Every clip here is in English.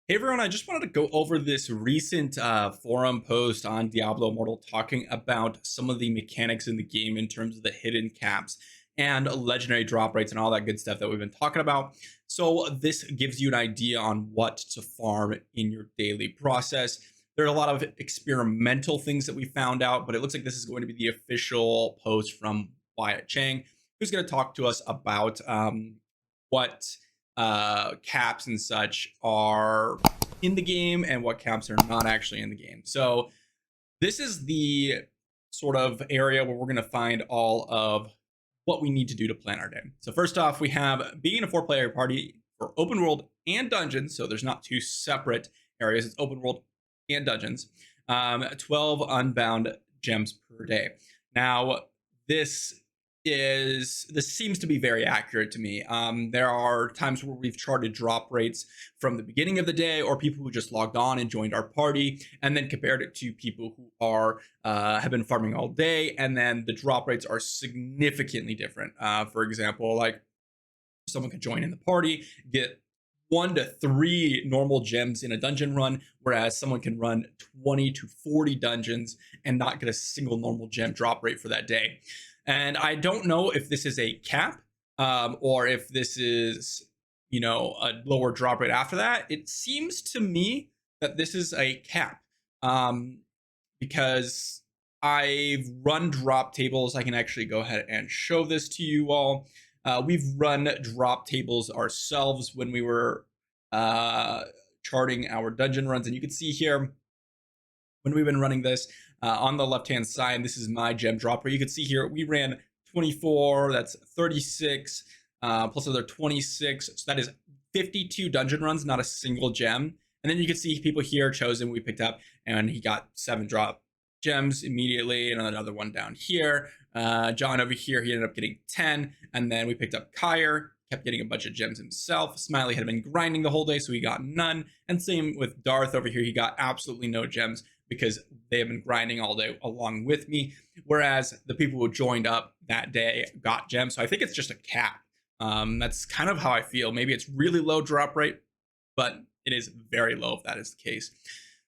Hey everyone, I just wanted to go over this recent forum post on Diablo Immortal talking about some of the mechanics in the game in terms of the hidden caps and legendary drop rates and all that good stuff that we've been talking about. So this gives you an idea on what to farm in your daily process. There are a lot of experimental things that we found out, but it looks like this is going to be the official post from Wyatt Chang, who's going to talk to us about what caps and such are in the game and what caps are not actually in the game. So this is the sort of area where we're going to find all of what we need to do to plan our day. So first off, we have being a 4-player party for open world and dungeons. So there's not two separate areas. It's open world and dungeons. 12 unbound gems per day. Now, this seems to be very accurate to me. There are times where we've charted drop rates from the beginning of the day, or people who just logged on and joined our party, and then compared it to people who are have been farming all day, and then the drop rates are significantly different. For example, like someone could join in the party, get 1 to 3 normal gems in a dungeon run, whereas someone can run 20 to 40 dungeons and not get a single normal gem drop rate for that day. And I don't know if this is a cap or if this is, a lower drop rate after that. It seems to me that this is a cap because I've run drop tables. I can actually go ahead and show this to you all. We've run drop tables ourselves when we were charting our dungeon runs. And you can see here when we've been running this on the left-hand side, this is my gem drop rate. You can see here we ran 24, that's 36, plus another 26. So that is 52 dungeon runs, not a single gem. And then you can see people here chosen we picked up, and he got 7 drop gems immediately, and another one down here. John over here, he ended up getting 10, and then we picked up Kyre, kept getting a bunch of gems himself. Smiley had been grinding the whole day, so he got none. And same with Darth over here, he got absolutely no gems because they have been grinding all day along with me. Whereas the people who joined up that day got gems. So I think it's just a cap. That's kind of how I feel. Maybe it's really low drop rate, but it is very low if that is the case.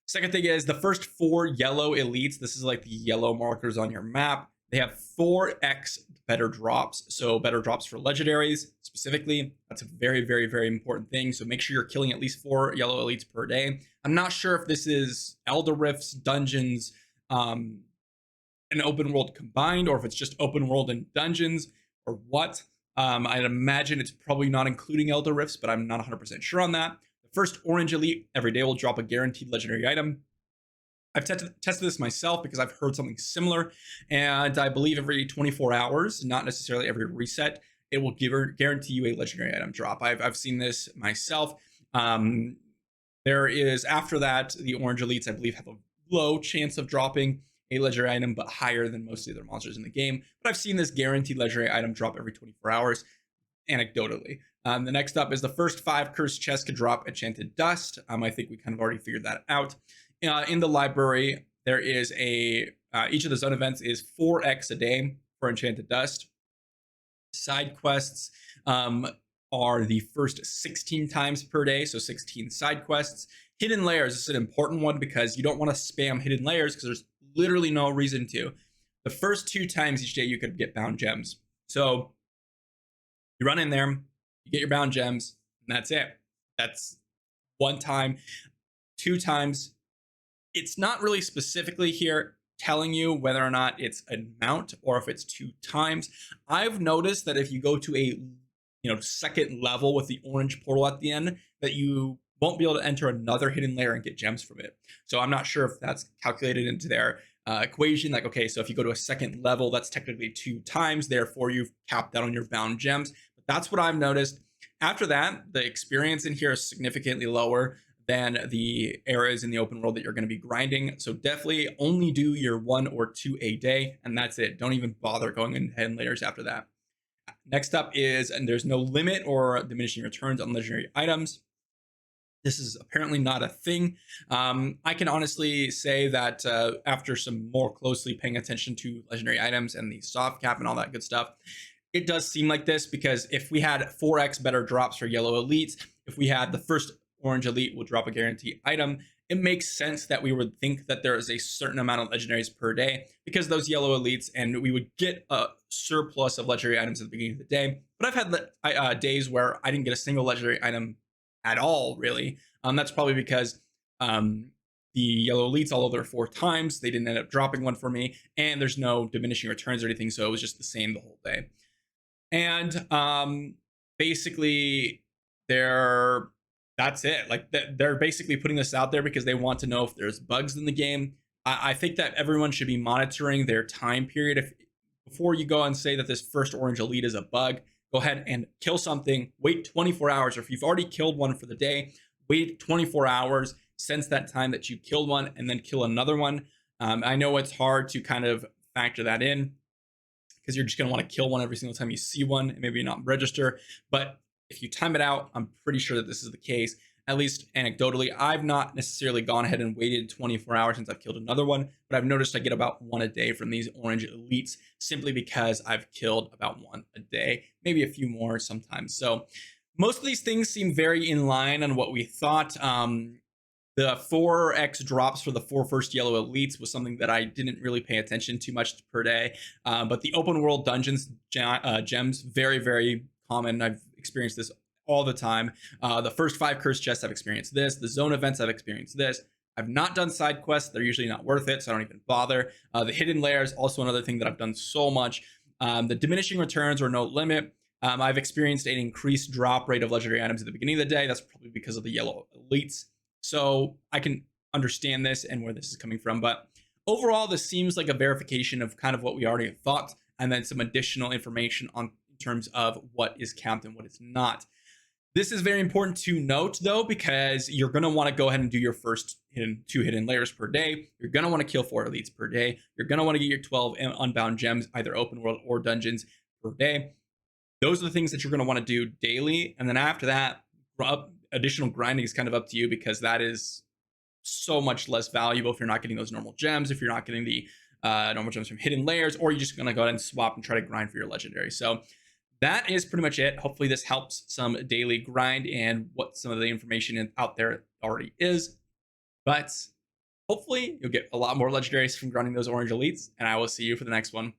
Second thing is the first 4 yellow elites. This is like the yellow markers on your map. They have 4x better drops. So better drops for legendaries specifically. That's a very, very, very important thing. So make sure you're killing at least 4 yellow elites per day. I'm not sure if this is Elder Rifts, dungeons, and open world combined, or if it's just open world and dungeons, or what. I'd imagine it's probably not including Elder Rifts, but I'm not 100% sure on that. The first orange elite every day will drop a guaranteed legendary item. I've tested this myself because I've heard something similar, and I believe every 24 hours, not necessarily every reset, it will guarantee you a legendary item drop. I've seen this myself. There is, after that, the orange elites, I believe, have a low chance of dropping a legendary item, but higher than most of the other monsters in the game. But I've seen this guaranteed legendary item drop every 24 hours, anecdotally. The next up is the first 5 cursed chests could drop enchanted dust. I think we kind of already figured that out. In the library, there is each of the zone events is 4x a day for enchanted dust. Side quests are the first 16 times per day, so 16 side quests. Hidden layers is an important one because you don't want to spam hidden layers because there's literally no reason to. The first 2 times each day you could get bound gems. So you run in there, you get your bound gems, and that's it. That's 1 time. 2 times. It's not really specifically here telling you whether or not it's an amount or if it's 2 times. I've noticed that if you go to a second level with the orange portal at the end, that you won't be able to enter another hidden layer and get gems from it. So I'm not sure if that's calculated into their equation. Like, okay, so if you go to a second level, that's technically 2 times. Therefore, you've capped out on your bound gems. But that's what I've noticed. After that, the experience in here is significantly lower than the areas in the open world that you're going to be grinding. So definitely only do your 1 or 2 a day, and that's it. Don't even bother going in hidden layers after that. Next up is, and there's no limit or diminishing returns on legendary items. This is apparently not a thing. I can honestly say that after some more closely paying attention to legendary items and the soft cap and all that good stuff, it does seem like this, because if we had 4x better drops for yellow elites, if we had the first orange elite will drop a guarantee item, it makes sense that we would think that there is a certain amount of legendaries per day because those yellow elites, and we would get a surplus of legendary items at the beginning of the day. But I've had days where I didn't get a single legendary item at all, really. That's probably because the yellow elites, all over 4 times, they didn't end up dropping one for me, and there's no diminishing returns or anything, so it was just the same the whole day. And basically, they're that's it. Like they're basically putting this out there because they want to know if there's bugs in the game. I think that everyone should be monitoring their time period. If before you go and say that this first orange elite is a bug, go ahead and kill something. Wait 24 hours, or if you've already killed one for the day, wait 24 hours since that time that you killed one, and then kill another one. I know it's hard to kind of factor that in because you're just going to want to kill one every single time you see one and maybe not register. But if you time it out, I'm pretty sure that this is the case. At least anecdotally, I've not necessarily gone ahead and waited 24 hours since I've killed another one, but I've noticed I get about 1 a day from these orange elites simply because I've killed about 1 a day, maybe a few more sometimes. So most of these things seem very in line on what we thought. The 4x drops for the 4 first yellow elites was something that I didn't really pay attention too much per day. But the open world dungeons gems, very, very common. I've experienced this all the time. The first 5 cursed chests, I've experienced this. The zone events, I've experienced this. I've not done side quests. They're usually not worth it, so I don't even bother. The hidden layers, also another thing that I've done so much. The diminishing returns or no limit. I've experienced an increased drop rate of legendary items at the beginning of the day. That's probably because of the yellow elites. So I can understand this and where this is coming from. But overall, this seems like a verification of kind of what we already thought, and then some additional information on in terms of what is capped and what is not. This is very important to note, though, because you're going to want to go ahead and do your first 2 hidden layers per day. You're going to want to kill 4 elites per day. You're going to want to get your 12 unbound gems, either open world or dungeons, per day. Those are the things that you're going to want to do daily. And then after that, additional grinding is kind of up to you, because that is so much less valuable if you're not getting those normal gems, if you're not getting the normal gems from hidden layers, or you're just going to go ahead and swap and try to grind for your legendary. So that is pretty much it. Hopefully this helps some daily grind and what some of the information out there already is. But hopefully you'll get a lot more legendaries from grinding those orange elites, and I will see you for the next one.